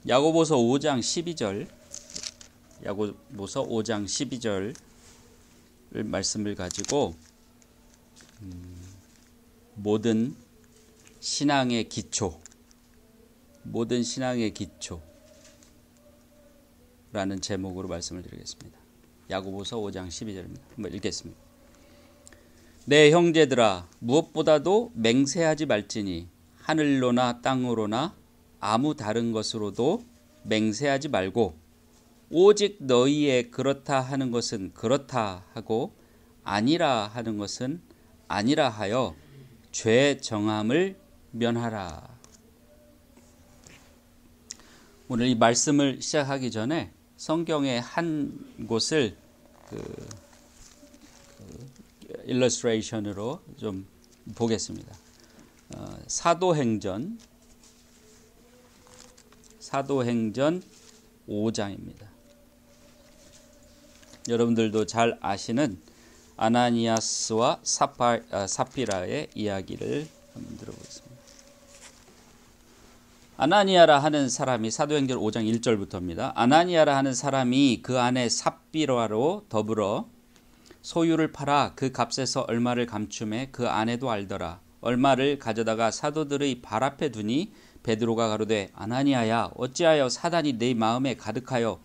야고보서 5장 12절, 야고보서 5장 12절 말씀을 가지고 모든 신앙의 기초, 모든 신앙의 기초라는 제목으로 말씀을 드리겠습니다. 야고보서 5장 12절입니다. 한번 읽겠습니다. 내 형제들아, 무엇보다도 맹세하지 말지니 하늘로나 땅으로나 아무 다른 것으로도 맹세하지 말고 오직 너희의 그렇다 하는 것은 그렇다 하고 아니라 하는 것은 아니라 하여 죄 정함을 면하라. 오늘 이 말씀을 시작하기 전에 성경의 한 곳을 일러스트레이션으로 좀 보겠습니다. 사도행전 5장입니다. 여러분들도 잘 아시는 아나니아스와 삽비라의 이야기를 한번 들어보겠습니다. 아나니아라 하는 사람이 사도행전 5장 1절부터입니다. 아나니아라 하는 사람이 그 아내 삽비라로 더불어 소유를 팔아 그 값에서 얼마를 감춤해 그 아내도 알더라. 얼마를 가져다가 사도들의 발 앞에 두니 베드로가 가로되 아나니아야, 어찌하여 사단이 네 마음에 가득하여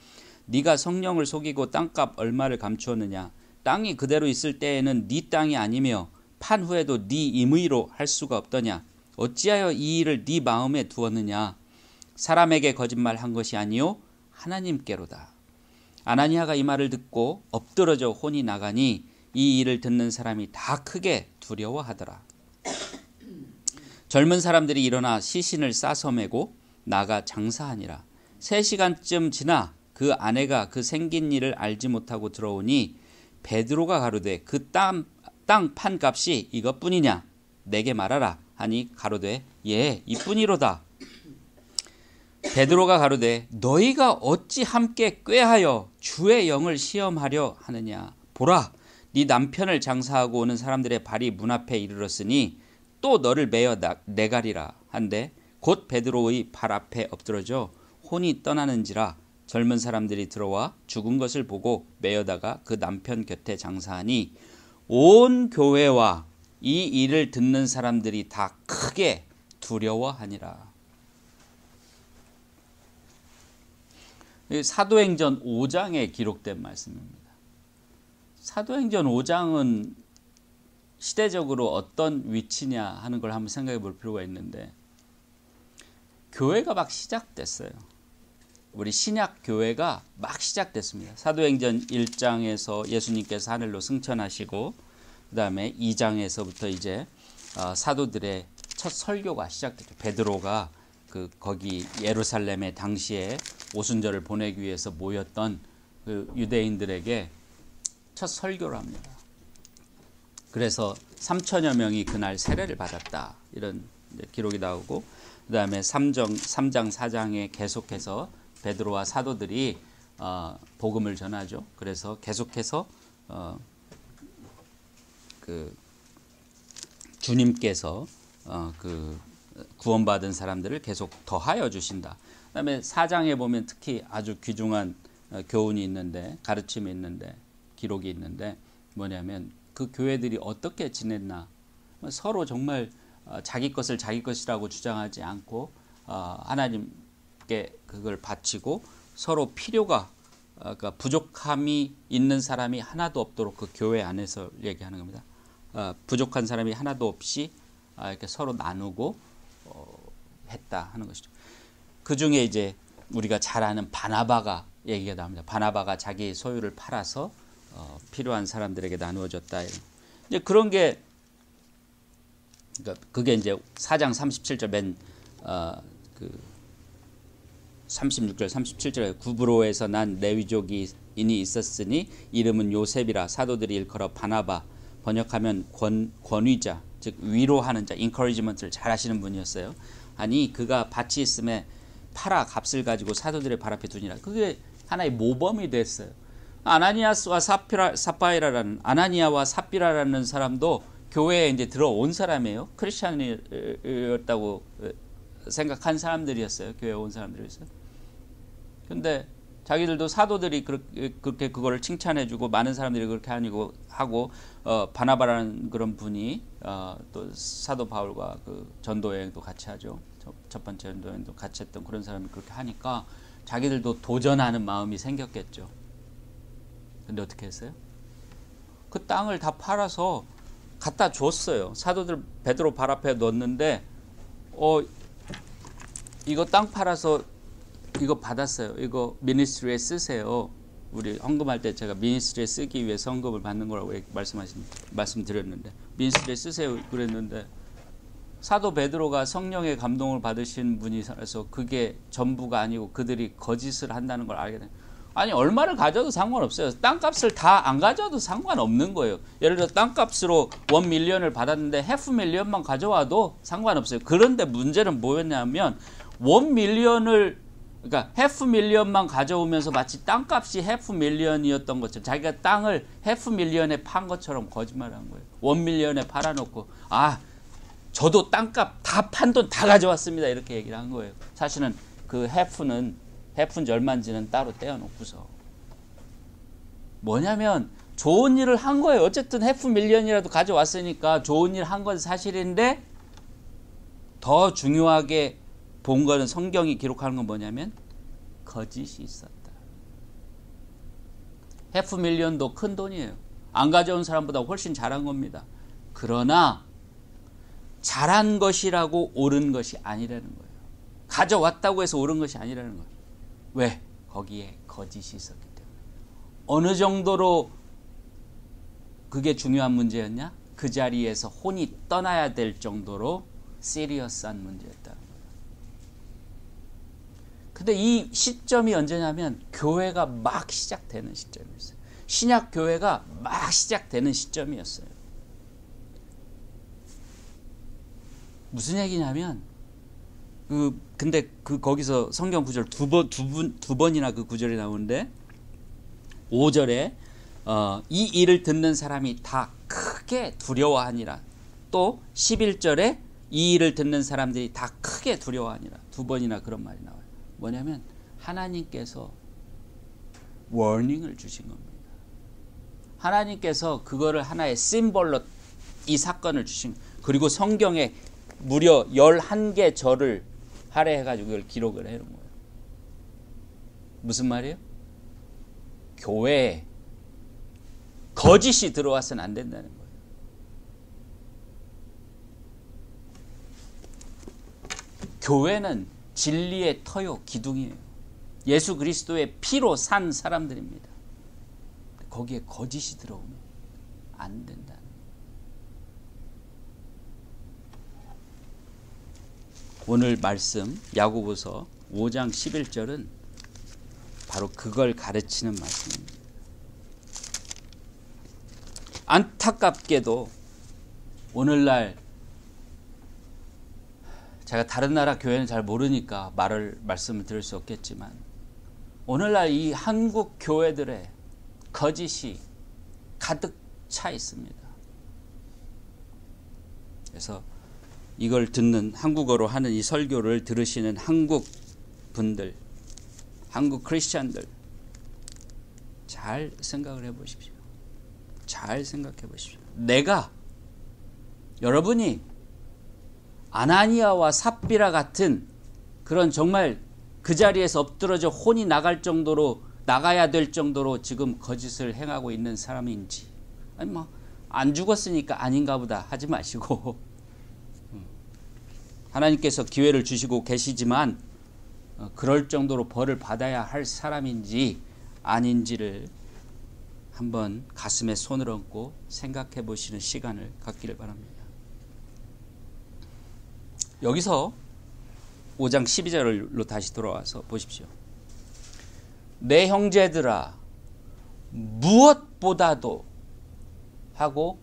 네가 성령을 속이고 땅값 얼마를 감추었느냐. 땅이 그대로 있을 때에는 네 땅이 아니며 판 후에도 네 임의로 할 수가 없더냐. 어찌하여 이 일을 네 마음에 두었느냐. 사람에게 거짓말한 것이 아니요 하나님께로다. 아나니아가 이 말을 듣고 엎드러져 혼이 나가니 이 일을 듣는 사람이 다 크게 두려워하더라. 젊은 사람들이 일어나 시신을 싸서 메고 나가 장사하니라. 3시간쯤 지나 그 아내가 그 생긴 일을 알지 못하고 들어오니 베드로가 가로되 그 땅 판값이 이것뿐이냐 내게 말하라 하니 가로되 예 이뿐이로다. 베드로가 가로되 너희가 어찌 함께 꾀하여 주의 영을 시험하려 하느냐. 보라, 네 남편을 장사하고 오는 사람들의 발이 문 앞에 이르렀으니 또 너를 매어 내가리라 한데 곧 베드로의 발 앞에 엎드러져 혼이 떠나는지라. 젊은 사람들이 들어와 죽은 것을 보고 매어다가 그 남편 곁에 장사하니 온 교회와 이 일을 듣는 사람들이 다 크게 두려워하니라. 사도행전 5장에 기록된 말씀입니다. 사도행전 5장은 시대적으로 어떤 위치냐 하는 걸 한번 생각해 볼 필요가 있는데, 교회가 막 시작됐어요. 우리 신약 교회가 막 시작됐습니다. 사도행전 1장에서 예수님께서 하늘로 승천하시고 그 다음에 2장에서부터 이제 사도들의 첫 설교가 시작됐죠. 베드로가 거기 예루살렘에 당시에 오순절을 보내기 위해서 모였던 그 유대인들에게 첫 설교를 합니다. 그래서 3천여 명이 그날 세례를 받았다. 이런 기록이 나오고, 그 다음에 3장 4장에 계속해서 베드로와 사도들이 복음을 전하죠. 그래서 계속해서 그 주님께서 그 구원받은 사람들을 계속 더하여 주신다. 그 다음에 4장에 보면 특히 아주 귀중한 교훈이 있는데, 가르침이 있는데, 기록이 있는데 뭐냐면 그 교회들이 어떻게 지냈나. 서로 정말 자기 것을 자기 것이라고 주장하지 않고 하나님께 그걸 바치고 서로 필요가, 그러니까 부족함이 있는 사람이 하나도 없도록 그 교회 안에서 얘기하는 겁니다. 부족한 사람이 하나도 없이 이렇게 서로 나누고 했다 하는 것이죠. 그 중에 이제 우리가 잘 아는 바나바가 얘기가 나옵니다. 바나바가 자기 소유를 팔아서 필요한 사람들에게 나누어줬다. 이제 그런 게, 그러니까 그게 이제 4장 37절 맨 36절 37절에 구브로에서 난 레위족인이 있었으니 이름은 요셉이라. 사도들이 일컬어 바나바, 번역하면 권위자, 즉 위로하는 자, 인커리지먼트를 잘 하시는 분이었어요. 아니 그가 밭이 있음에 팔아 값을 가지고 사도들의 발 앞에 두니라. 그게 하나의 모범이 됐어요. 아나니아스와 삽비라라는, 아나니아와 삽비라라는 사람도 교회에 이제 들어온 사람이에요. 크리스찬이었다고 생각한 사람들이었어요. 교회에 온 사람들이었어요. 근데 자기들도 사도들이 그렇게 그거를 칭찬해주고 많은 사람들이 그렇게 하고 바나바라는 그런 분이 또 사도 바울과 그 전도 여행도 같이 하죠. 첫 번째 전도 여행도 같이 했던 그런 사람이 그렇게 하니까 자기들도 도전하는 마음이 생겼겠죠. 근데 어떻게 했어요? 그 땅을 다 팔아서 갖다 줬어요. 사도들 베드로 발 앞에 넣었는데 이거 땅 팔아서 이거 받았어요. 이거 미니스트리에 쓰세요. 우리 헌금할 때 제가 미니스트리에 쓰기 위해서 헌금을 받는 거라고 말씀드렸는데 미니스트리에 쓰세요 그랬는데 사도 베드로가 성령의 감동을 받으신 분이라서 그게 전부가 아니고 그들이 거짓을 한다는 걸 알게 돼요. 아니 얼마를 가져도 상관없어요. 땅값을 다 안 가져도 상관없는 거예요. 예를 들어 땅값으로 1밀리언을 받았는데 500,000만 가져와도 상관없어요. 그런데 문제는 뭐였냐면 1밀리언을 그러니까 500,000만 가져오면서 마치 땅값이 500,000이었던 것처럼 자기가 땅을 500,000에 판 것처럼 거짓말을 한 거예요. 1밀리언에 팔아놓고 저도 땅값 다 판 돈 다 가져왔습니다. 이렇게 얘기를 한 거예요. 사실은 그 해푼지 얼마인지는 따로 떼어놓고서 뭐냐면 좋은 일을 한 거예요. 어쨌든 500,000이라도 가져왔으니까 좋은 일 한 건 사실인데 더 중요하게 본 거는 성경이 기록하는 건 뭐냐면 거짓이 있었다. 500,000도 큰 돈이에요. 안 가져온 사람보다 훨씬 잘한 겁니다. 그러나 잘한 것이라고 옳은 것이 아니라는 거예요. 가져왔다고 해서 옳은 것이 아니라는 거예요. 왜? 거기에 거짓이 있었기 때문에. 어느 정도로 그게 중요한 문제였냐? 그 자리에서 혼이 떠나야 될 정도로 시리어스한 문제였다는 거예요. 근데 이 시점이 언제냐면 교회가 막 시작되는 시점이었어요. 신약 교회가 막 시작되는 시점이었어요. 무슨 얘기냐면 근데 거기서 성경 구절 두 번이나 그 구절이 나오는데 5절에 이 일을 듣는 사람이 다 크게 두려워하니라. 또 11절에 이 일을 듣는 사람들이 다 크게 두려워하니라. 두 번이나 그런 말이 나와요. 뭐냐면 하나님께서 워닝을 주신 겁니다. 하나님께서 그거를 하나의 심볼로 이 사건을 주신, 그리고 성경에 무려 11개 절을 할애해가지고 이걸 기록을 해놓은 거예요. 무슨 말이에요? 교회에 거짓이 들어와서는 안 된다는 거예요. 교회는 진리의 터요, 기둥이에요. 예수 그리스도의 피로 산 사람들입니다. 거기에 거짓이 들어오면 안 된다는 거예요. 오늘 말씀 야고보서 5장 11절은 바로 그걸 가르치는 말씀입니다. 안타깝게도 오늘날 제가 다른 나라 교회는 잘 모르니까 말씀을 드릴 수 없겠지만 오늘날 이 한국 교회들의 거짓이 가득 차 있습니다. 그래서 이걸 듣는, 한국어로 하는 이 설교를 들으시는 한국 분들, 한국 크리스찬들 잘 생각을 해보십시오. 잘 생각해 보십시오. 여러분이 아나니아와 삽비라 같은 그런 정말 그 자리에서 엎드러져 혼이 나가야 될 정도로 지금 거짓을 행하고 있는 사람인지, 아니 안 죽었으니까 아닌가 보다 하지 마시고 하나님께서 기회를 주시고 계시지만 그럴 정도로 벌을 받아야 할 사람인지 아닌지를 한번 가슴에 손을 얹고 생각해 보시는 시간을 갖기를 바랍니다. 여기서 5장 12절로 다시 돌아와서 보십시오. 내 형제들아 무엇보다도 하고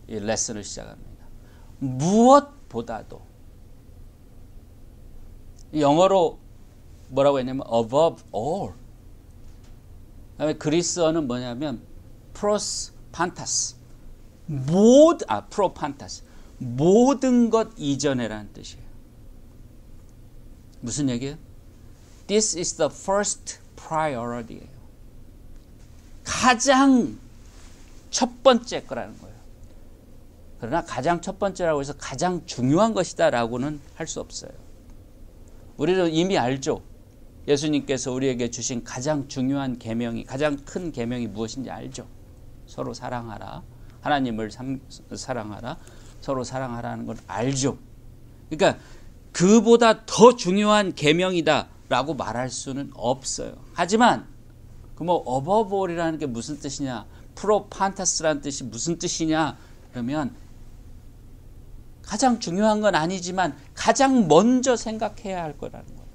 이 레슨을 시작합니다. 무엇보다도. 영어로 뭐라고 했냐면 above all. 그다음에 그리스어는 뭐냐면 pros pantas. pro pantas. 모든 것 이전에라는 뜻이에요. 무슨 얘기예요? This is the first priority예요. 가장 첫 번째 거라는 거예요. 그러나 가장 첫 번째라고 해서 가장 중요한 것이다라고는 할 수 없어요. 우리는 이미 알죠. 예수님께서 우리에게 주신 가장 중요한 계명이, 가장 큰 계명이 무엇인지 알죠. 서로 사랑하라. 하나님을 사랑하라. 서로 사랑하라는 걸 알죠. 그러니까 그보다 더 중요한 계명이다라고 말할 수는 없어요. 하지만 그 뭐 어버볼이라는 게 무슨 뜻이냐, 프로판타스라는 뜻이 무슨 뜻이냐 그러면 가장 중요한 건 아니지만 가장 먼저 생각해야 할 거라는 거예요.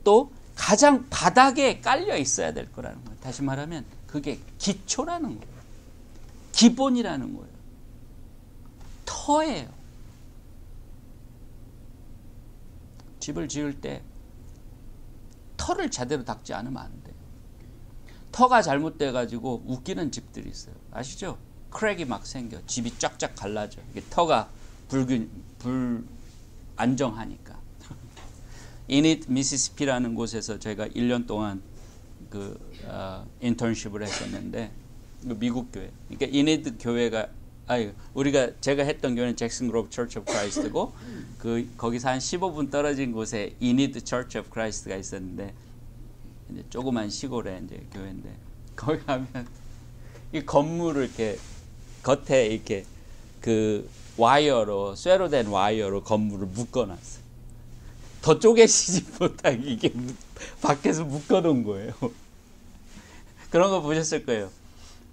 또 가장 바닥에 깔려 있어야 될 거라는 거예요. 다시 말하면 그게 기초라는 거예요. 기본이라는 거예요. 터예요. 집을 지을 때 터를 제대로 닦지 않으면 안 돼요. 터가 잘못돼가지고 웃기는 집들이 있어요. 아시죠? 크랙이 막 생겨. 집이 쫙쫙 갈라져. 이게 터가 불안정하니까. 이닛 미시시피라는 곳에서 제가 1년 동안 인턴십을 했었는데, 미국 교회. 그러니까 이닛 교회가, 제가 했던 교회는 잭슨 그로브 처치 오브 크라이스트고, 거기서 한 15분 떨어진 곳에 이닛 처치 오브 크라이스트가 있었는데, 이제 조그만 시골의 이제 교회인데, 거기 가면 이 건물을 이렇게 겉에 이렇게 와이어로, 쇠로 된 와이어로 건물을 묶어놨어요. 더 쪼개지지 못하게 이게 밖에서 묶어놓은 거예요. 그런 거 보셨을 거예요.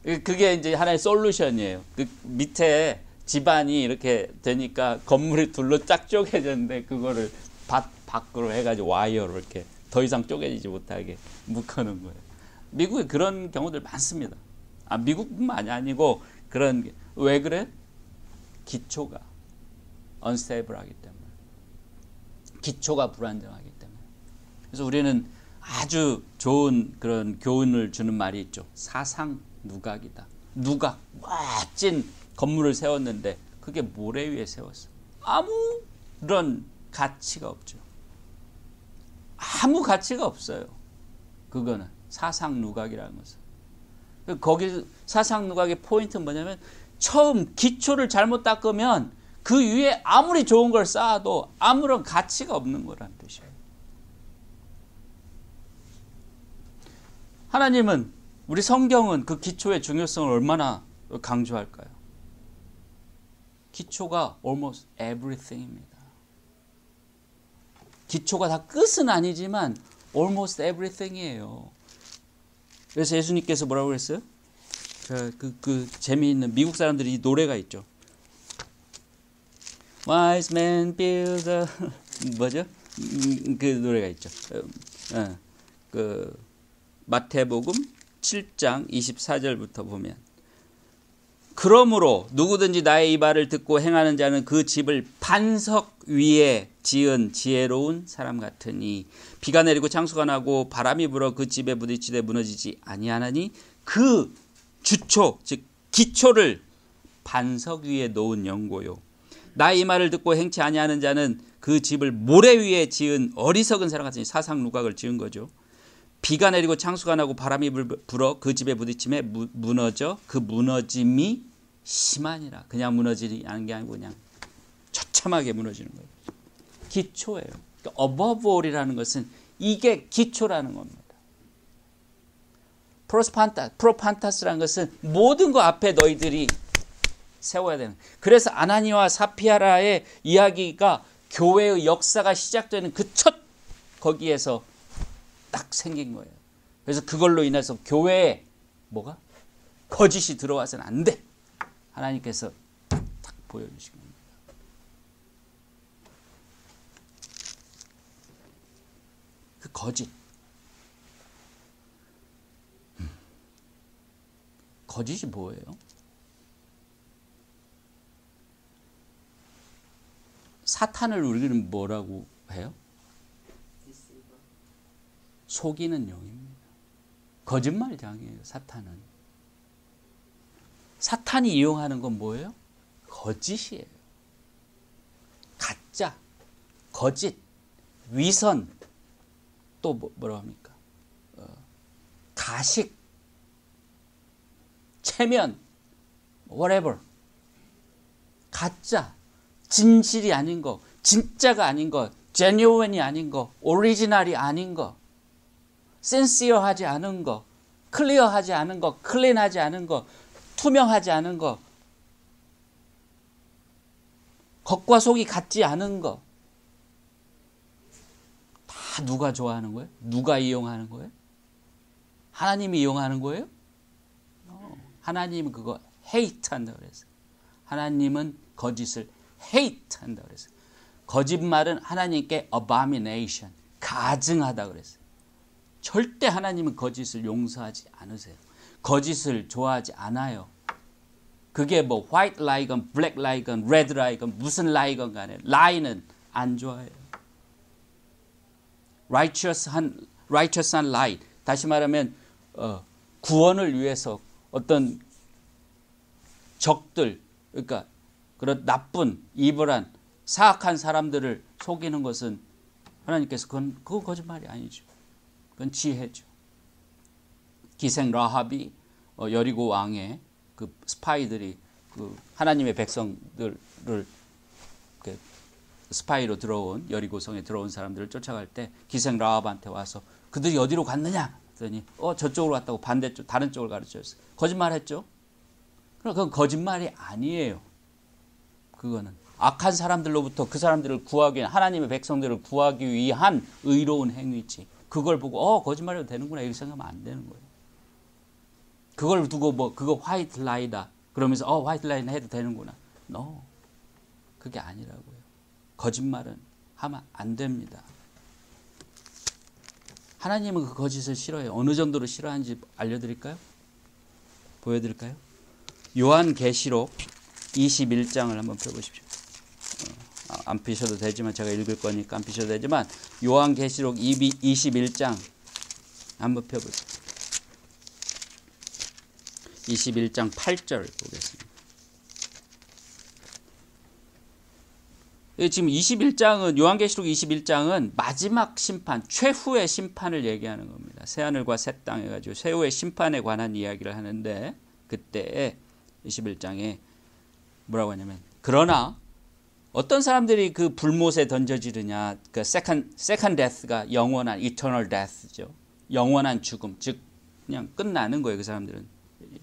그게 이제 하나의 솔루션이에요. 그 밑에 집안이 이렇게 되니까 건물이 둘로 쫙 쪼개졌는데 그거를 밖으로 해가지고 와이어로 이렇게 더 이상 쪼개지지 못하게 묶어놓은 거예요. 미국에 그런 경우들 많습니다. 미국뿐만이 아니고 그런, 왜 그래? 기초가 unstable하기 때문에. 기초가 불안정하기 때문에. 그래서 우리는 아주 좋은 그런 교훈을 주는 말이 있죠. 사상 누각이다. 누각, 멋진 건물을 세웠는데 그게 모래 위에 세웠어. 아무런 가치가 없죠. 아무 가치가 없어요. 그거는 사상 누각이라는 것은. 거기 사상 누각의 포인트는 뭐냐면 처음 기초를 잘못 닦으면 그 위에 아무리 좋은 걸 쌓아도 아무런 가치가 없는 거라는 뜻이에요. 하나님은, 우리 성경은 그 기초의 중요성을 얼마나 강조할까요? 기초가 almost everything입니다. 기초가 다 끝은 아니지만 almost everything이에요. 그래서 예수님께서 뭐라고 그랬어요? 그 재미있는 미국 사람들이 이 노래가 있죠. Wise man builds a 뭐죠? 그 노래가 있죠. 그 마태복음 7장 24절부터 보면, 그러므로 누구든지 나의 이 말을 듣고 행하는 자는 그 집을 반석 위에 지은 지혜로운 사람 같으니 비가 내리고 창수가 나고 바람이 불어 그 집에 부딪히되 무너지지 아니하나니 그 주초, 즉 기초를 반석 위에 놓은 연고요. 나의 이 말을 듣고 행치 아니하는 자는 그 집을 모래 위에 지은 어리석은 사람 같으니 사상 누각을 지은 거죠. 비가 내리고 창수가 나고 바람이 불어 그 집에 부딪힘에 무너져 그 무너짐이 심하니라. 그냥 무너지는 게 아니고 그냥 처참하게 무너지는 거예요. 기초예요. 그러니까 above all이라는 것은 이게 기초라는 겁니다. 프로판타스라는 것은 모든 거 앞에 너희들이 세워야 되는. 그래서 아나니와 사피아라의 이야기가 교회의 역사가 시작되는 그 첫 거기에서 딱 생긴 거예요. 그래서 그걸로 인해서 교회에 뭐가? 거짓이 들어와서는 안 돼. 하나님께서 딱 보여주신 겁니다. 그 거짓. 거짓이 뭐예요? 사탄을 우리는 뭐라고 해요? 속이는 영입니다. 거짓말장이에요, 사탄은. 사탄이 이용하는 건 뭐예요? 거짓이에요. 가짜, 거짓, 위선, 또 뭐라고 합니까? 가식, 체면, whatever. 가짜, 진실이 아닌 거, 진짜가 아닌 거, genuine이 아닌 거, 오리지널이 아닌 거, sincere하지 않은 거, 클리어하지 않은 거, 클린하지 않은 거, 투명하지 않은 거, 겉과 속이 같지 않은 거. 다 누가 좋아하는 거예요? 누가 이용하는 거예요? 하나님이 이용하는 거예요? 하나님은 그거 hate 한다 그랬어요. 하나님은 거짓을 hate 한다 그랬어요. 거짓말은 하나님께 abomination, 가증하다 그랬어요. 절대 하나님은 거짓을 용서하지 않으세요. 거짓을 좋아하지 않아요. 그게 뭐 white lie건 black lie건 red lie건 무슨 lie건 간에 lie는 안 좋아해요. righteous한 lie. 다시 말하면 구원을 위해서 어떤 적들, 그러니까 그런 나쁜, 이불한, 사악한 사람들을 속이는 것은 하나님께서 그건 거짓말이 아니죠. 그건 지혜죠. 기생 라합이 여리고 왕의 그 스파이들이 그 하나님의 백성들을 스파이로 들어온 여리고성에 들어온 사람들을 쫓아갈 때 기생 라합한테 와서 그들이 어디로 갔느냐 그랬더니 저쪽으로 갔다고 반대쪽 다른 쪽을 가르쳤어요. 거짓말했죠. 그건 거짓말이 아니에요. 그거는 악한 사람들로부터 그 사람들을 구하기 위한 하나님의 백성들을 구하기 위한 의로운 행위지. 그걸 보고 거짓말해도 되는구나 이렇게 생각하면 안 되는 거예요. 그걸 두고 그거 화이트 라이다 그러면서 화이트 라이는 해도 되는구나. No. 그게 아니라고요. 거짓말은 하면 안 됩니다. 하나님은 그 거짓을 싫어해요. 어느 정도로 싫어하는지 알려드릴까요? 보여드릴까요? 요한계시록 21장을 한번 펴보십시오. 안 피셔도 되지만 제가 읽을 거니까 안 피셔도 되지만 요한계시록 21장 한번 펴보세요. 21장 8절 보겠습니다. 지금 21장은 요한계시록 21장은 마지막 심판, 최후의 심판을 얘기하는 겁니다. 새하늘과 새 땅 해가지고 최후의 심판에 관한 이야기를 하는데 그때 21장에 뭐라고 하냐면 그러나 어떤 사람들이 그 불못에 던져지느냐 그 second death가 영원한 eternal death죠. 영원한 죽음, 즉 그냥 끝나는 거예요. 그 사람들은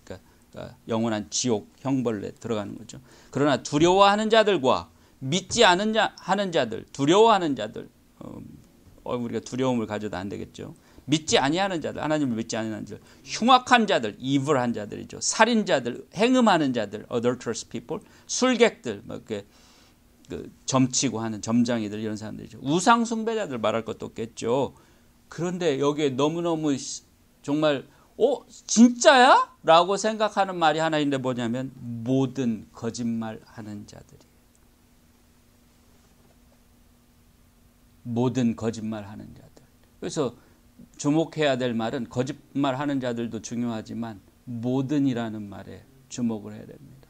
그러니까 영원한 지옥 형벌에 들어가는 거죠. 그러나 두려워하는 자들과 믿지 하는 자들, 두려워하는 자들, 우리가 두려움을 가져도 안 되겠죠. 믿지 아니하는 자들, 하나님을 믿지 아니하는 자들, 흉악한 자들, 이불한 자들이죠. 살인자들, 행음하는 자들, adulterous people, 술객들, 이렇게 점치고 하는 점장이들 이런 사람들이죠. 우상 숭배자들 말할 것도 없겠죠. 그런데 여기에 너무너무 정말 진짜야? 라고 생각하는 말이 하나 있는데 뭐냐면 모든 거짓말하는 자들이. 모든 거짓말하는 자들. 그래서 주목해야 될 말은 거짓말하는 자들도 중요하지만 모든이라는 말에 주목을 해야 됩니다.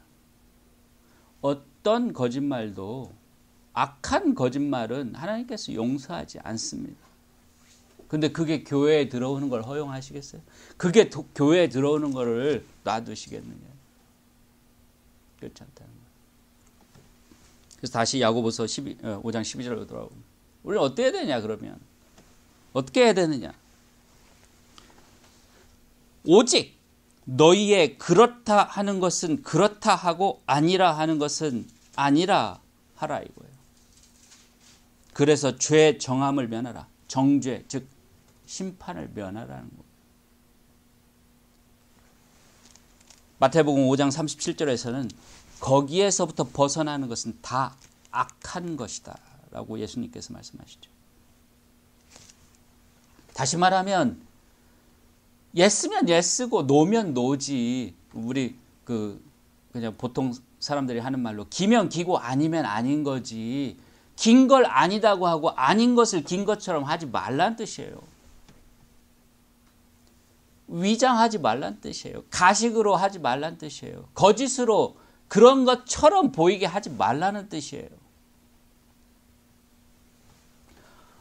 어떤 거짓말도 악한 거짓말은 하나님께서 용서하지 않습니다. 근데 그게 교회에 들어오는 걸 허용하시겠어요? 그게 교회에 들어오는 거를 놔두시겠느냐? 그렇지 않다는 거예요. 그래서 다시 야고보서 5장 12절로 돌아오면 우리는 어떻게 해야 되냐 그러면 어떻게 해야 되느냐? 오직 너희의 그렇다 하는 것은 그렇다 하고 아니라 하는 것은 아니라 하라 이거예요. 그래서 죄 정함을 면하라. 정죄 즉 심판을 면하라는 거예요. 마태복음 5장 37절에서는 거기에서부터 벗어나는 것은 다 악한 것이다 라고 예수님께서 말씀하시죠. 다시 말하면 예스면 예스고 노면 노지. 우리 그냥 보통 사람들이 하는 말로 기면 기고 아니면 아닌 거지. 긴 걸 아니다고 하고 아닌 것을 긴 것처럼 하지 말란 뜻이에요. 위장하지 말란 뜻이에요. 가식으로 하지 말란 뜻이에요. 거짓으로 그런 것처럼 보이게 하지 말라는 뜻이에요.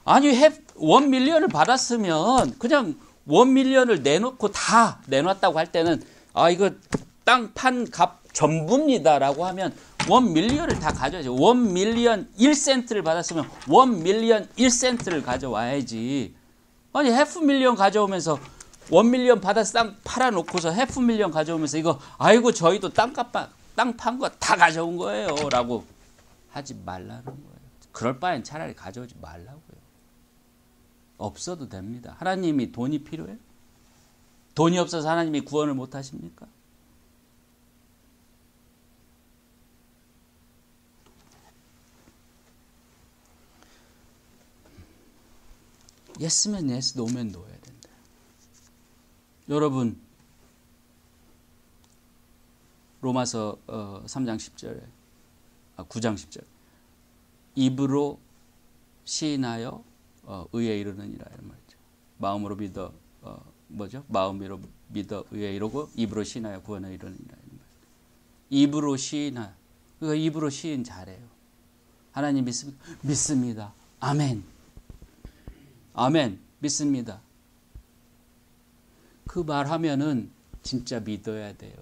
아니 1밀리언을 받았으면 그냥 1밀리언을 내놓고 다 내놨다고 할 때는 아 이거 땅 판 값 전부입니다라고 하면 1밀리언을 다 가져야죠. 1밀리언 1센트를 받았으면 1밀리언 1센트를 가져와야지. 아니 500,000 가져오면서 1밀리언 받아서 땅 팔아놓고서 500,000 가져오면서 이거 아이고 저희도 땅 판 거 다 가져온 거예요 라고 하지 말라는 거예요. 그럴 바엔 차라리 가져오지 말라고요. 없어도 됩니다. 하나님이 돈이 필요해요? 돈이 없어서 하나님이 구원을 못 하십니까? 예스면 예스, 노면 노야 된다. 여러분 로마서 3장 10절에 9장 10절 입으로 시인하여 의에 이르느니라 이런 말이죠. 마음으로 믿어 마음으로 믿어 의에 이르고 입으로 시인하여 구원에 이르느니라 이런 말. 입으로 시인하. 그러니까 입으로 시인 잘해요. 하나님 믿습니다. 아멘. 아멘. 믿습니다. 그 말하면은 진짜 믿어야 돼요.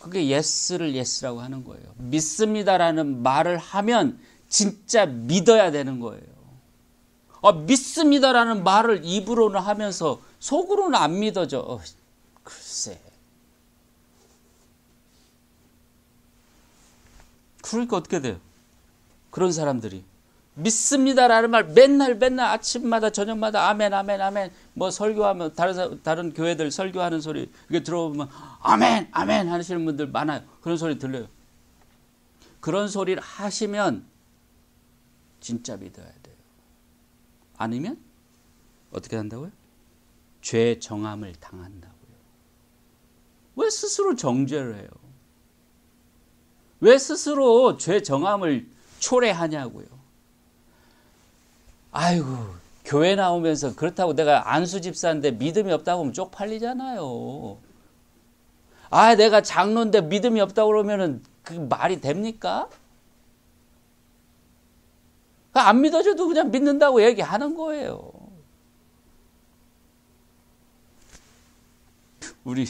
그게 예스를 예스라고 하는 거예요. 믿습니다라는 말을 하면 진짜 믿어야 되는 거예요. 믿습니다라는 말을 입으로는 하면서 속으로는 안 믿어져. 글쎄. 그러니까 어떻게 돼요? 그런 사람들이 믿습니다라는 말 맨날 아침마다 저녁마다 아멘 아멘 아멘 뭐 설교하면 다른 교회들 설교하는 소리 이게 들어보면 아멘 아멘 하시는 분들 많아요. 그런 소리 들려요. 그런 소리를 하시면 진짜 믿어야 돼요. 아니면 어떻게 한다고요? 죄 정함을 당한다고요. 왜 스스로 정죄를 해요? 왜 스스로 죄 정함을 초래하냐고요. 아이고 교회 나오면서 그렇다고 내가 안수 집사인데 믿음이 없다고 하면 쪽팔리잖아요. 내가 장로인데 믿음이 없다고 그러면은 그 말이 됩니까? 안 믿어줘도 그냥 믿는다고 얘기하는 거예요. 우리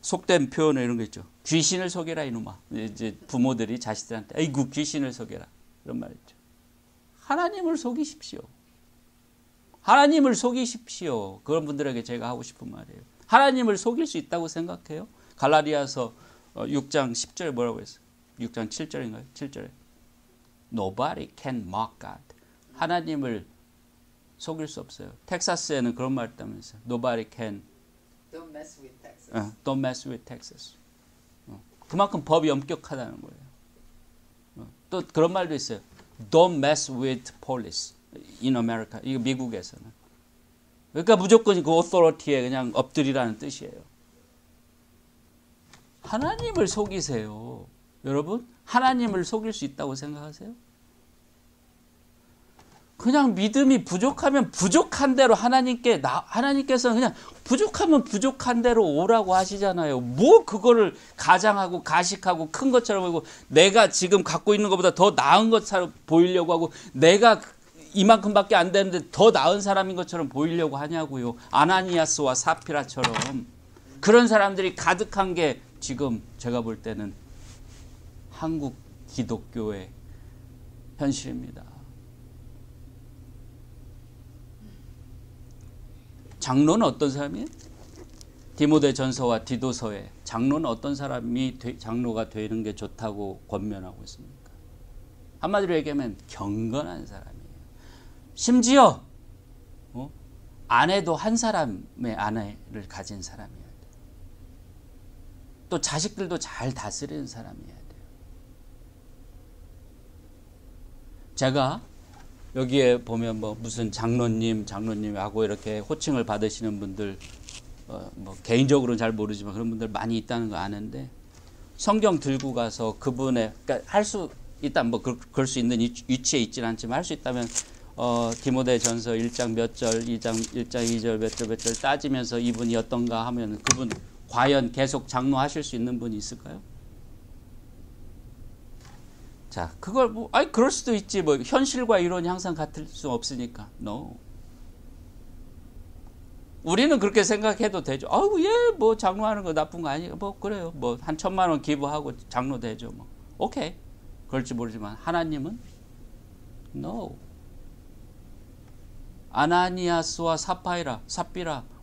속된 표현에 이런 거 있죠. 귀신을 속여라 이놈아. 이제 부모들이 자식들한테 아이고 귀신을 속여라 이런 말 있죠. 하나님을 속이십시오. 하나님을 속이십시오. 그런 분들에게 제가 하고 싶은 말이에요. 하나님을 속일 수 있다고 생각해요? 갈라디아서 6장 10절에 뭐라고 했어요? 6장 7절인가요? 7절에 Nobody can mock God. 하나님을 속일 수 없어요. 텍사스에는 그런 말 있다면서요. Nobody can Don't mess with Texas. Don't mess with Texas. 그만큼 법이 엄격하다는 거예요. 또 그런 말도 있어요. Don't mess with police in America. 이거 미국에서는. 그러니까 무조건 그 authority에 그냥 엎드리라는 뜻이에요. 하나님을 속이세요. 여러분, 하나님을 속일 수 있다고 생각하세요? 그냥 믿음이 부족하면 부족한 대로 하나님께서는 그냥 부족하면 부족한 대로 오라고 하시잖아요. 뭐 그거를 가장하고 가식하고 큰 것처럼 보이고 내가 지금 갖고 있는 것보다 더 나은 것처럼 보이려고 하고 내가 이만큼밖에 안 되는데 더 나은 사람인 것처럼 보이려고 하냐고요. 아나니아스와 사피라처럼 그런 사람들이 가득한 게 지금 제가 볼 때는 한국 기독교의 현실입니다. 장로는 어떤 사람이에요? 디모데전서와 디도서에 장로는 어떤 사람이 장로가 되는 게 좋다고 권면하고 있습니까? 한마디로 얘기하면 경건한 사람이에요. 심지어 아내도 한 사람의 아내를 가진 사람이어야 돼요. 또 자식들도 잘 다스리는 사람이어야 돼요. 제가 여기에 보면 뭐 무슨 장로님하고 이렇게 호칭을 받으시는 분들 뭐 개인적으로는 잘 모르지만 그런 분들 많이 있다는 거 아는데 성경 들고 가서 그분의 그러니까 할 수 일단 뭐 그럴 수 있는 위치에 있지는 않지만 할 수 있다면 디모데전서 1장 몇 절, 1장 2절 몇 절 따지면서 이분이 어떤가 하면 그분 과연 계속 장로하실 수 있는 분이 있을까요? 자, 그걸 뭐, 아니, 그럴 수도 있지. 뭐, 현실과 이론이 항상 같을 수 없으니까. No. 우리는 그렇게 생각해도 되죠. 아우, 예, 뭐, 장로하는 거 나쁜 거 아니에요. 뭐, 그래요. 뭐, 한 1,000만 원 기부하고 장로 되죠. 뭐. 오케이. 그럴지 모르지만, 하나님은? No. 아나니아스와 삽비라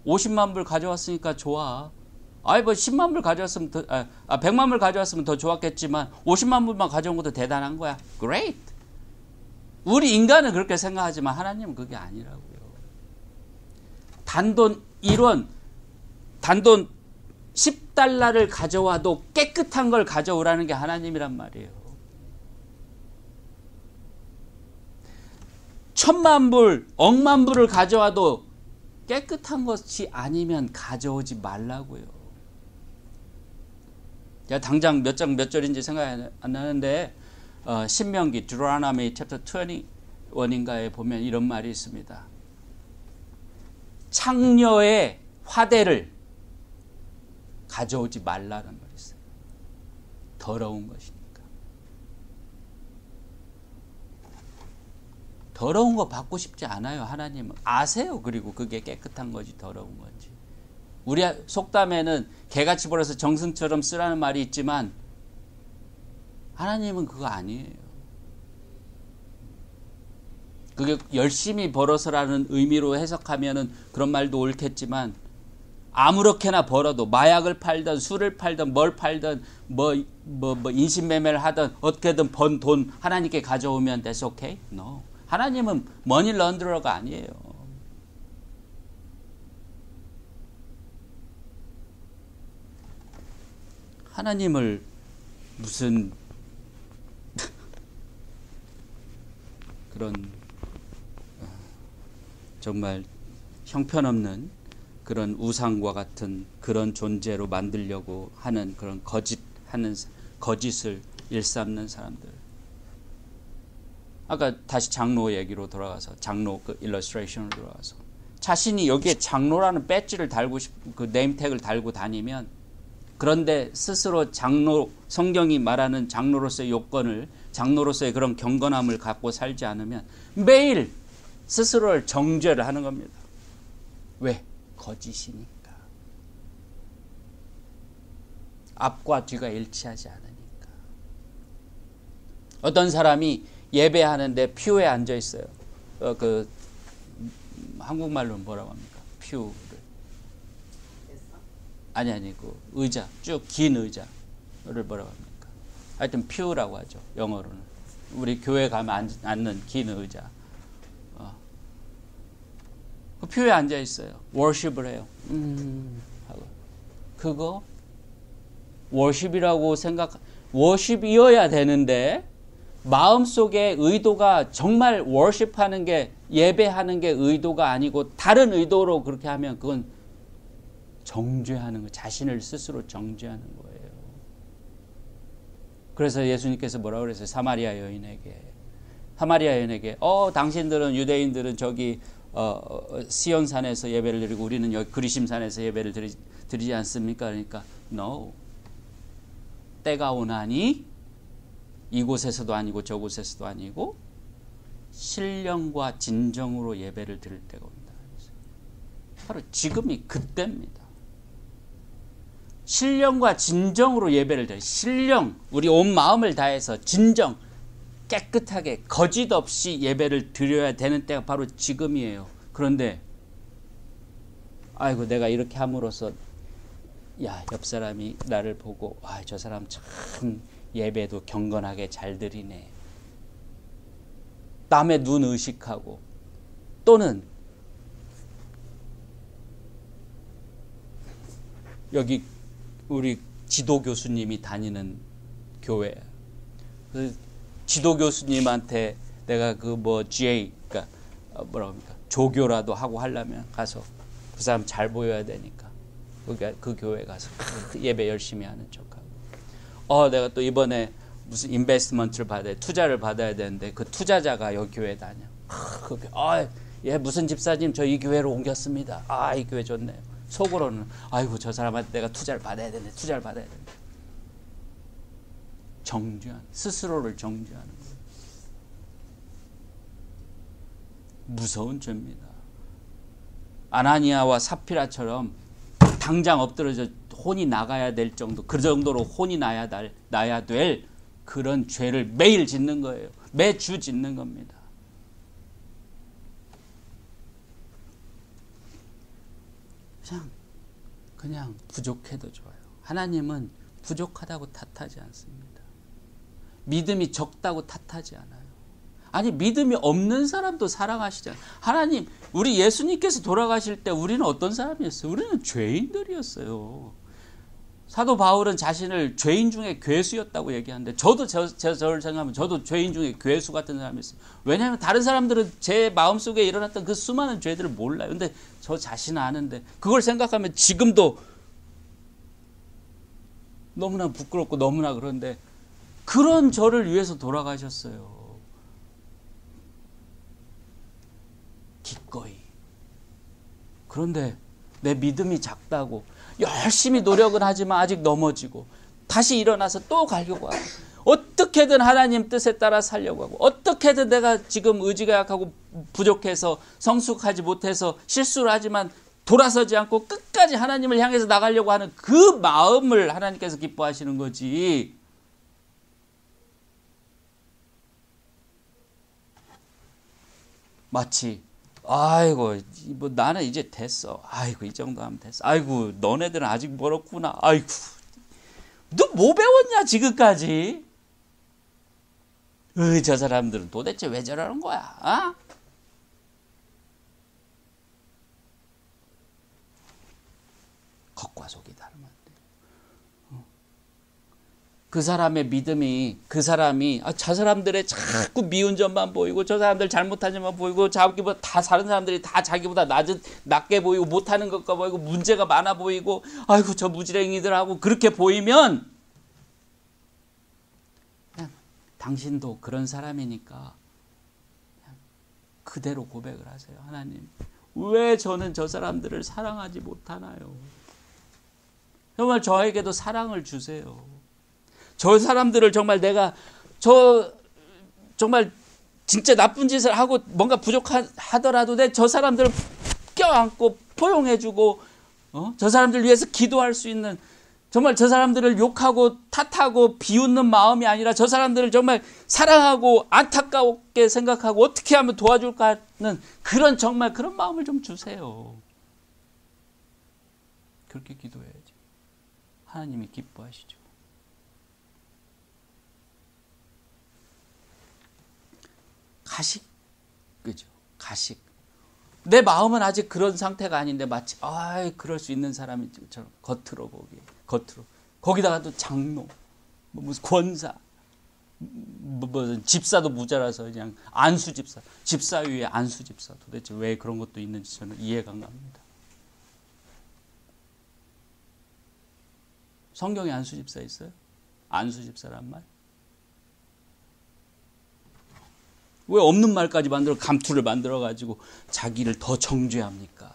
50만 불 가져왔으니까 좋아. 아이 뭐 10만 불 가져왔으면 더 100만 불 가져왔으면 더 좋았겠지만 50만 불만 가져온 것도 대단한 거야. Great. 우리 인간은 그렇게 생각하지만 하나님은 그게 아니라고요. 단돈 1원, 단돈 10달러를 가져와도 깨끗한 걸 가져오라는 게 하나님이란 말이에요. 1,000만 불, 억만 불을 가져와도 깨끗한 것이 아니면 가져오지 말라고요. 제가 당장 몇 절인지 생각이 안 나는데 신명기 Deuteronomy chapter 21인가에 보면 이런 말이 있습니다. 창녀의 화대를 가져오지 말라는 말이 있어요. 더러운 것이니까. 더러운 거 받고 싶지 않아요. 하나님은 아세요. 그리고 그게 깨끗한 건지 더러운 건지. 우리 속담에는 개같이 벌어서 정승처럼 쓰라는 말이 있지만 하나님은 그거 아니에요. 그게 열심히 벌어서라는 의미로 해석하면은 그런 말도 옳겠지만 아무렇게나 벌어도 마약을 팔든 술을 팔든 뭘 팔든 뭐 인신매매를 하든 어떻게든 번 돈 하나님께 가져오면 that's okay? No. 하나님은 머니 런드러가 아니에요. 하나님을 무슨 그런 정말 형편없는 그런 우상과 같은 그런 존재로 만들려고 하는 그런 거짓을 일삼는 사람들. 아까 다시 장로 얘기로 돌아가서 장로 그 일러스트레이션으로 돌아가서 자신이 여기에 장로라는 배지를 달고 그 네임택을 달고 다니면 그런데 스스로 장로 성경이 말하는 장로로서의 요건을 장로로서의 그런 경건함을 갖고 살지 않으면 매일 스스로를 정죄를 하는 겁니다. 왜? 거짓이니까. 앞과 뒤가 일치하지 않으니까. 어떤 사람이 예배하는데 퓨에 앉아 있어요. 그 한국말로는 뭐라고 합니까? 퓨를. 아니 그 의자 쭉 긴 의자를 뭐라고 합니까? 하여튼 퓨라고 하죠. 영어로는. 우리 교회 가면 앉는 긴 의자. 그 퓨에 앉아 있어요. 워십을 해요. 하고. 그거 워십이라고 워십이어야 되는데 마음속에 의도가 정말 워십하는 게 예배하는 게 의도가 아니고 다른 의도로 그렇게 하면 그건 정죄하는 거, 자신을 스스로 정죄하는 거예요. 그래서 예수님께서 뭐라고 그랬어요? 사마리아 여인에게 당신들은 유대인들은 저기 시온산에서 예배를 드리고 우리는 여기 그리심산에서 예배를 드리지 않습니까? 그러니까 no. 때가 오나니 이곳에서도 아니고 저곳에서도 아니고 신령과 진정으로 예배를 드릴 때가 온다. 바로 지금이 그때입니다. 신령과 진정으로 예배를 드려. 신령, 우리 온 마음을 다해서 진정, 깨끗하게 거짓 없이 예배를 드려야 되는 때가 바로 지금이에요. 그런데 아이고 내가 이렇게 함으로써 옆 사람이 나를 보고 저 사람 참 예배도 경건하게 잘 드리네. 남의 눈 의식하고 또는 여기 우리 지도 교수님이 다니는 교회 그 지도 교수님한테 내가 GA 그러니까 뭐라고 합니까? 조교라도 하고 하려면 가서 그 사람 잘 보여야 되니까 그 교회 가서 예배 열심히 하는 척하고 내가 또 이번에 무슨 인베스트먼트를 투자를 받아야 되는데 그 투자자가 여기 교회 다녀. 무슨 집사님 저 이 교회로 옮겼습니다. 이 교회 좋네요. 속으로는 아이고 저 사람한테 내가 투자를 받아야 되는데 정죄하는, 스스로를 정죄하는 거예요. 무서운 죄입니다. 아나니아와 삽피라처럼 당장 엎드려져 혼이 나가야 될 정도, 그 정도로 혼이 나야 될 그런 죄를 매일 짓는 거예요. 매주 짓는 겁니다. 그냥 부족해도 좋아요. 하나님은 부족하다고 탓하지 않습니다. 믿음이 적다고 탓하지 않아요. 아니, 믿음이 없는 사람도 사랑하시잖아요. 하나님, 우리 예수님께서 돌아가실 때 우리는 어떤 사람이었어요? 우리는 죄인들이었어요. 사도 바울은 자신을 죄인 중에 괴수였다고 얘기하는데, 저도 저를 생각하면 저도 죄인 중에 괴수 같은 사람이었어요. 왜냐하면 다른 사람들은 제 마음속에 일어났던 그 수많은 죄들을 몰라요. 근데 저 자신은 아는데, 그걸 생각하면 지금도 너무나 부끄럽고 너무나 그런데, 그런 저를 위해서 돌아가셨어요. 기꺼이. 그런데 내 믿음이 작다고 열심히 노력은 하지만 아직 넘어지고, 다시 일어나서 또 가려고 하고, 어떻게든 하나님 뜻에 따라 살려고 하고, 어떻게든 내가 지금 의지가 약하고 부족해서 성숙하지 못해서 실수를 하지만 돌아서지 않고 끝까지 하나님을 향해서 나가려고 하는 그 마음을 하나님께서 기뻐하시는 거지. 마치 아이고, 뭐 나는 이제 됐어. 아이고, 이 정도 하면 됐어. 아이고, 너네들은 아직 멀었구나. 아이고, 너 뭐 배웠냐 지금까지? 저 사람들은 도대체 왜 저러는 거야? 어? 겉과 속이 다르면 안 돼요. 그 사람의 믿음이, 그 사람이 저 사람들의 자꾸 미운 점만 보이고, 저 사람들 잘못한 점만 보이고, 자기보다 다 다른 사람들이 다 자기보다 낮게 보이고, 못하는 것과 보이고, 문제가 많아 보이고, 아이고 저 무지랭이들하고 그렇게 보이면, 그냥 당신도 그런 사람이니까 그냥 그대로 고백을 하세요. 하나님, 왜 저는 저 사람들을 사랑하지 못하나요? 정말 저에게도 사랑을 주세요. 저 사람들을 정말 내가 정말 진짜 나쁜 짓을 하고 뭔가 부족하더라도 저 사람들을 껴안고 포용해주고, 저 사람들 위해서 기도할 수 있는, 정말 저 사람들을 욕하고 탓하고 비웃는 마음이 아니라 저 사람들을 정말 사랑하고 안타깝게 생각하고 어떻게 하면 도와줄까 하는 정말 그런 마음을 좀 주세요. 그렇게 기도해야지. 하나님이 기뻐하시죠. 가식, 그죠? 가식. 내 마음은 아직 그런 상태가 아닌데 마치 그럴 수 있는 사람처럼 겉으로 거기다가 또 장로, 무슨 권사, 집사도 모자라서 그냥 안수 집사 위에 안수 집사. 도대체 왜 그런 것도 있는지 저는 이해가 안 갑니다. 성경에 안수 집사 있어요? 안수 집사란 말? 왜 없는 말까지 감투를 만들어가지고 자기를 더 정죄합니까?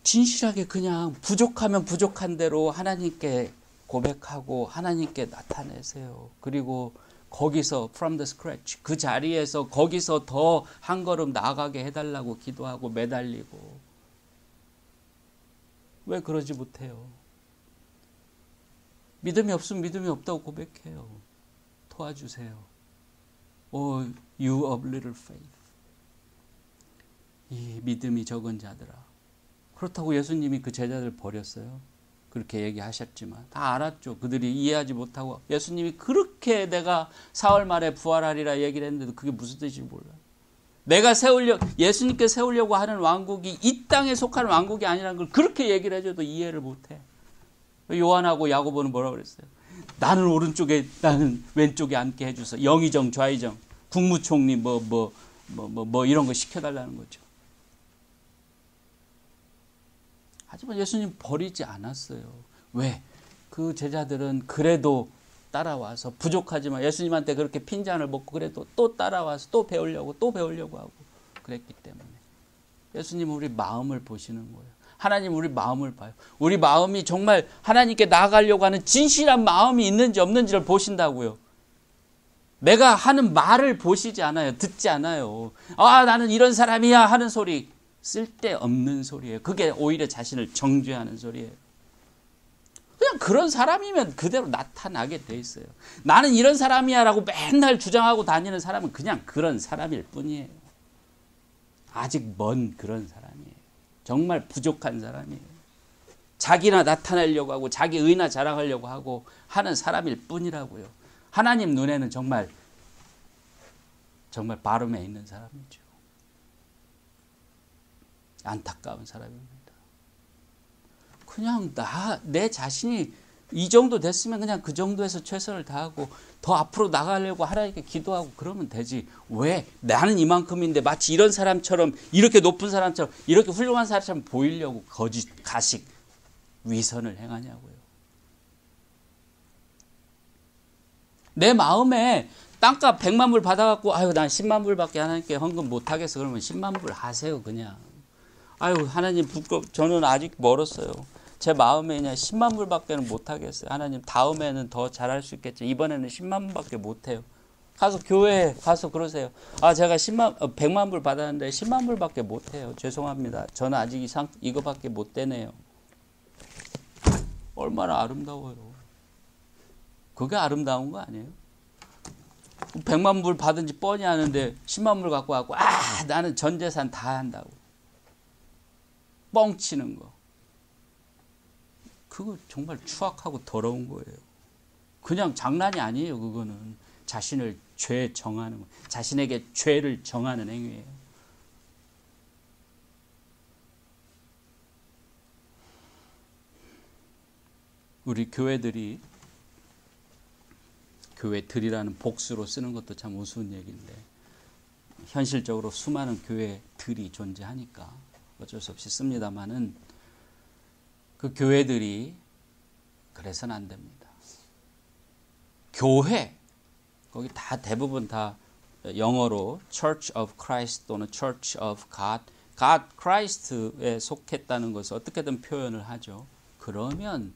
진실하게 그냥 부족하면 부족한 대로 하나님께 고백하고 하나님께 나타내세요. 그리고 거기서 from the scratch, 그 자리에서 거기서 더 한 걸음 나아가게 해달라고 기도하고 매달리고. 왜 그러지 못해요? 믿음이 없으면 믿음이 없다고 고백해요. 도와주세요. Oh, you of little faith. 이 믿음이 적은 자들아. 그렇다고 예수님이 그 제자들 버렸어요? 그렇게 얘기하셨지만 다 알았죠. 그들이 이해하지 못하고, 예수님이 그렇게 내가 사흘 만에 부활하리라 얘기를 했는데도 그게 무슨 뜻인지 몰라요. 예수님께 세우려고 하는 왕국이 이 땅에 속하는 왕국이 아니라는 걸 그렇게 얘기를 해줘도 이해를 못해. 요한하고 야고보는 뭐라고 그랬어요? 나는 오른쪽에, 나는 왼쪽에 앉게 해주소. 영의정, 좌의정, 국무총리 뭐 이런 거 시켜달라는 거죠. 하지만 예수님 버리지 않았어요. 왜? 그 제자들은 그래도 따라와서, 부족하지만 예수님한테 그렇게 핀잔을 먹고 그래도 또 따라와서 또 배우려고 하고 그랬기 때문에. 예수님은 우리 마음을 보시는 거예요. 하나님 우리 마음을 봐요. 우리 마음이 정말 하나님께 나아가려고 하는 진실한 마음이 있는지 없는지를 보신다고요. 내가 하는 말을 보시지 않아요. 듣지 않아요. 아, 나는 이런 사람이야 하는 소리, 쓸데없는 소리예요. 그게 오히려 자신을 정죄하는 소리예요. 그냥 그런 사람이면 그대로 나타나게 돼 있어요. 나는 이런 사람이야 라고 맨날 주장하고 다니는 사람은 그냥 그런 사람일 뿐이에요. 아직 먼 그런 사람이에요. 정말 부족한 사람이에요. 자기나 나타내려고 하고 자기 의나 자랑하려고 하고 하는 사람일 뿐이라고요. 하나님 눈에는 정말 바름에 있는 사람이죠. 안타까운 사람입니다. 그냥 내 자신이 이 정도 됐으면 그냥 그 정도에서 최선을 다하고 더 앞으로 나가려고 하나님께 기도하고 그러면 되지. 왜 나는 이만큼인데 마치 이런 사람처럼, 이렇게 높은 사람처럼, 이렇게 훌륭한 사람처럼 보이려고 거짓, 가식, 위선을 행하냐고요. 내 마음에 땅값 100만 불 받아갖고 아유 난 10만 불밖에 하나님께 헌금 못하겠어. 그러면 10만 불 하세요 그냥. 아유 하나님 저는 아직 멀었어요. 제 마음에 그냥 10만 불밖에는 못하겠어요. 하나님 다음에는 더 잘할 수 있겠지. 이번에는 10만 불밖에 못해요. 가서 교회에 가서 그러세요. 아 제가 100만 불 받았는데 10만 불밖에 못해요. 죄송합니다. 저는 아직 이거밖에 못 되네요. 얼마나 아름다워요. 그게 아름다운 거 아니에요? 100만 불 받은 지 뻔히 아는데 10만 불 갖고 와서 나는 전 재산 다 한다고. 뻥치는 거. 그거 정말 추악하고 더러운 거예요. 그냥 장난이 아니에요. 그거는 자신을 죄 정하는 거. 자신에게 죄를 정하는 행위예요. 우리 교회들이 교회들이라는 복수로 쓰는 것도 참 우스운 얘기인데 현실적으로 수많은 교회들이 존재하니까 어쩔 수 없이 씁니다마는 그 교회들이 그래서는 안 됩니다. 교회 거기 다 대부분 다 영어로 Church of Christ 또는 Church of God, God Christ에 속했다는 것을 어떻게든 표현을 하죠. 그러면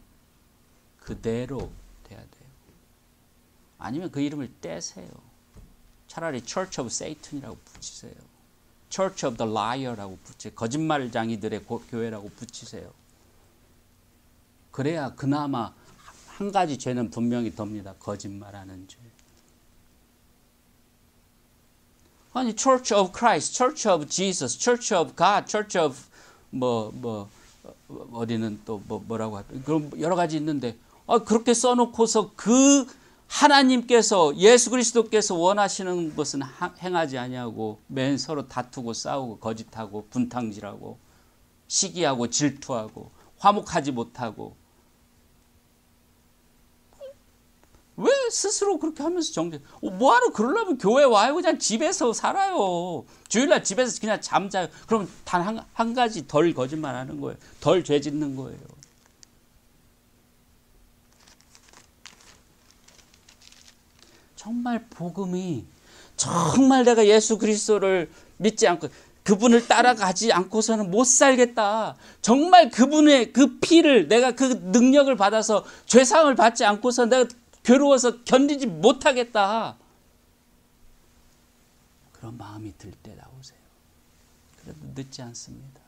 그대로 돼야 돼요. 아니면 그 이름을 떼세요. 차라리 Church of Satan이라고 붙이세요. Church of the Liar라고 붙이세요. 거짓말장이들의 교회라고 붙이세요. 그래야 그나마 한 가지 죄는 분명히 덥니다. 거짓말하는 죄. 아니 Church of Christ, Church of Jesus, Church of God, Church of 어디는 또 뭐라고 하죠? 그럼 여러 가지 있는데 그렇게 써놓고서 그 하나님께서 예수 그리스도께서 원하시는 것은 행하지 아니하고 맨 서로 다투고 싸우고 거짓하고 분탕질하고 시기하고 질투하고 화목하지 못하고 왜 스스로 그렇게 하면서 정죄? 뭐하러 그러려면 교회 와요. 그냥 집에서 살아요. 주일날 집에서 그냥 잠자요. 그럼 단 한 가지 덜 거짓말하는 거예요. 덜 죄 짓는 거예요. 정말 복음이 정말 내가 예수 그리스도를 믿지 않고 그분을 따라가지 않고서는 못 살겠다. 정말 그분의 그 피를 내가 그 능력을 받아서 죄사함을 받지 않고서 내가 괴로워서 견디지 못하겠다. 그런 마음이 들 때 나오세요. 그래도 늦지 않습니다.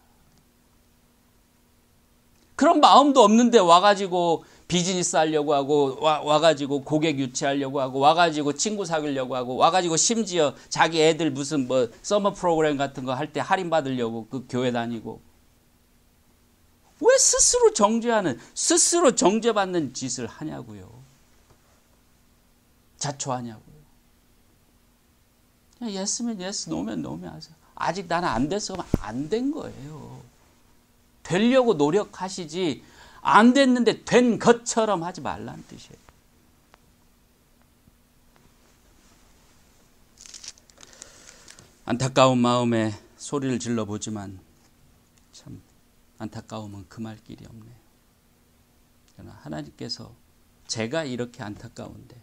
그런 마음도 없는데 와가지고 비즈니스 하려고 하고 와가지고 고객 유치하려고 하고 와가지고 친구 사귀려고 하고 와가지고 심지어 자기 애들 무슨 서머 프로그램 같은 거 할 때 할인 받으려고 그 교회 다니고 왜 스스로 정죄받는 짓을 하냐고요. 자초하냐고요. 그냥 예스면 예스, 노면 노면 하세요. 아직 나는 안 됐어. 그러면 안 된 거예요. 되려고 노력하시지 안 됐는데 된 것처럼 하지 말라는 뜻이에요. 안타까운 마음에 소리를 질러보지만 참 안타까움은 금할 길이 없네요. 그러나 하나님께서 제가 이렇게 안타까운데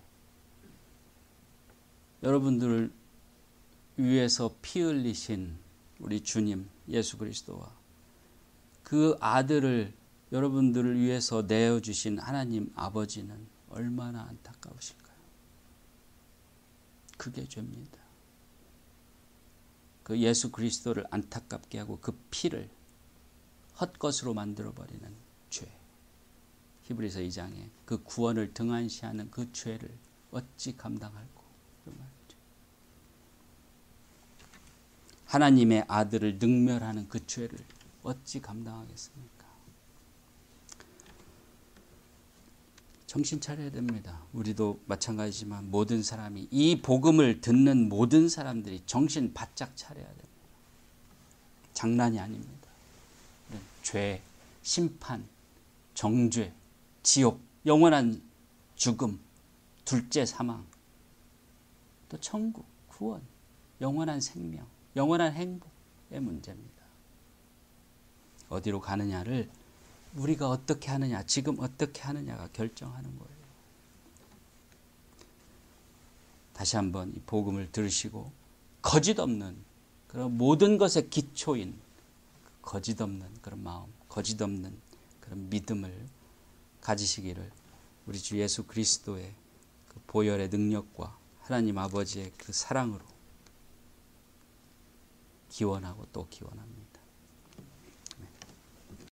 여러분들을 위해서 피 흘리신 우리 주님 예수 그리스도와 그 아들을 여러분들을 위해서 내어주신 하나님 아버지는 얼마나 안타까우실까요? 그게 죄입니다. 그 예수 그리스도를 안타깝게 하고 그 피를 헛것으로 만들어버리는 죄. 히브리서 2장에 그 구원을 등한시하는 그 죄를 어찌 감당할꼬. 그 말이죠. 하나님의 아들을 능멸하는 그 죄를 어찌 감당하겠습니까? 정신 차려야 됩니다. 우리도 마찬가지지만 모든 사람이, 이 복음을 듣는 모든 사람들이 정신 바짝 차려야 됩니다. 장난이 아닙니다. 죄, 심판, 정죄, 지옥, 영원한 죽음, 둘째 사망, 또 천국, 구원, 영원한 생명, 영원한 행복의 문제입니다. 어디로 가느냐를 우리가 어떻게 하느냐, 지금 어떻게 하느냐가 결정하는 거예요. 다시 한번 이 복음을 들으시고 거짓 없는 그런 모든 것의 기초인 거짓 없는 그런 마음, 거짓 없는 그런 믿음을 가지시기를 우리 주 예수 그리스도의 그 보혈의 능력과 하나님 아버지의 그 사랑으로 기원하고 또 기원합니다.